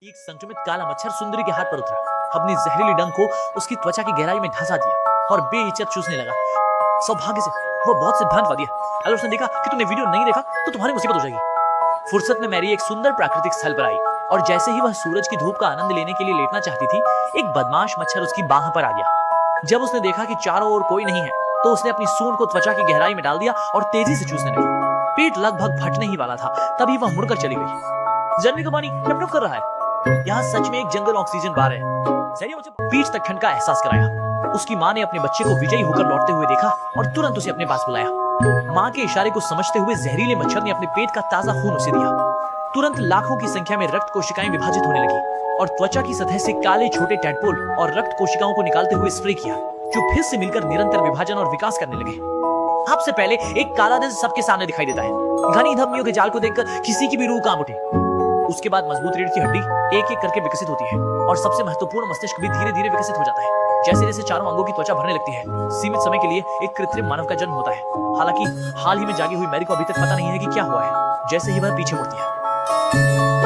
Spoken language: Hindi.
एक संक्रमित काला मच्छर सुंदरी के हाथ पर उतरा, अपनी जहरीली डंक को उसकी त्वचा की गहराई में धंसा दिया और बेहिचक चूसने लगा। सौभाग्य से वो बहुत सिद्धांतवादी है। अगर उसने देखा कि तुमने वीडियो नहीं देखा तो तुम्हारी मुसीबत हो जाएगी। फुर्सत में मैरी एक सुंदर प्राकृतिक स्थल पर आई और जैसे ही वह सूरज की धूप का आनंद लेने के लिए लेटना चाहती थी, एक बदमाश मच्छर उसकी बाह पर आ गया। जब उसने देखा कि चारों ओर कोई नहीं है तो उसने अपनी सूंड को त्वचा की गहराई में डाल दिया और तेजी से चूसने लगी। पेट लगभग फटने ही वाला था, तभी वह मुड़कर चली गई। जानने का पानी टपटप कर रहा है। यहाँ सच में एक जंगल ऑक्सीजन बार है। जैरी मुझे पीठ तक ठंड का एहसास कराया। उसकी माँ ने अपने बच्चे को विजयी होकर लौटते हुए देखा और तुरंत उसे अपने पास बुलाया। माँ के इशारे को समझते हुए जहरीले मच्छर ने अपने पेट का ताजा खून उसे दिया। तुरंत लाखों की संख्या में रक्त कोशिकाएं विभाजित होने लगी और त्वचा की सतह से काले छोटे टैडपोल और रक्त कोशिकाओं को निकालते हुए स्प्रे किया, जो फिर से मिलकर निरंतर विभाजन और विकास करने लगे। आपसे पहले एक काला दिन सबके सामने दिखाई देता है। घनी धमनियों के जाल को देखकर किसी की भी रूह कांप उठे। उसके बाद मजबूत रीढ़ की हड्डी एक एक करके विकसित होती है और सबसे महत्वपूर्ण मस्तिष्क भी धीरे धीरे विकसित हो जाता है। जैसे जैसे चारों अंगों की त्वचा भरने लगती है, सीमित समय के लिए एक कृत्रिम मानव का जन्म होता है। हालांकि हाल ही में जागी हुई मैरी को अभी तक पता नहीं है कि क्या हुआ है। जैसे ही वह पीछे मुड़ती है